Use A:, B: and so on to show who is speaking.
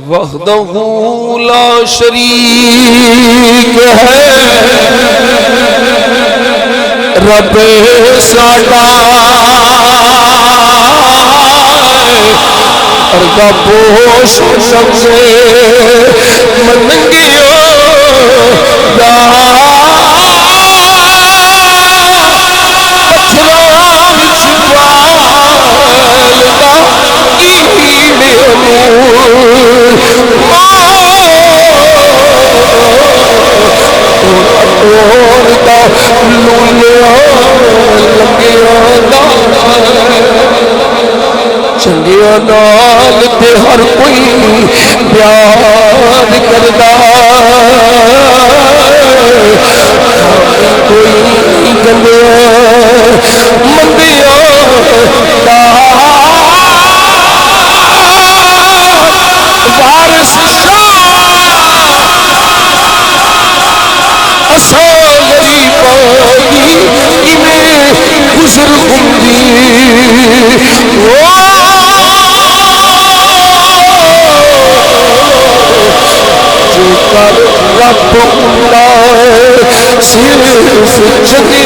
A: وحدہ لا شریک ہے رب ساڈا ارگابوش شخص منگیو چنگیا نال تے ہر کوئی پیار کردا کوئی گندیا مندیا وارث اصلی پائی انہیں گزر ہوندی رب اللہ صرف چنگی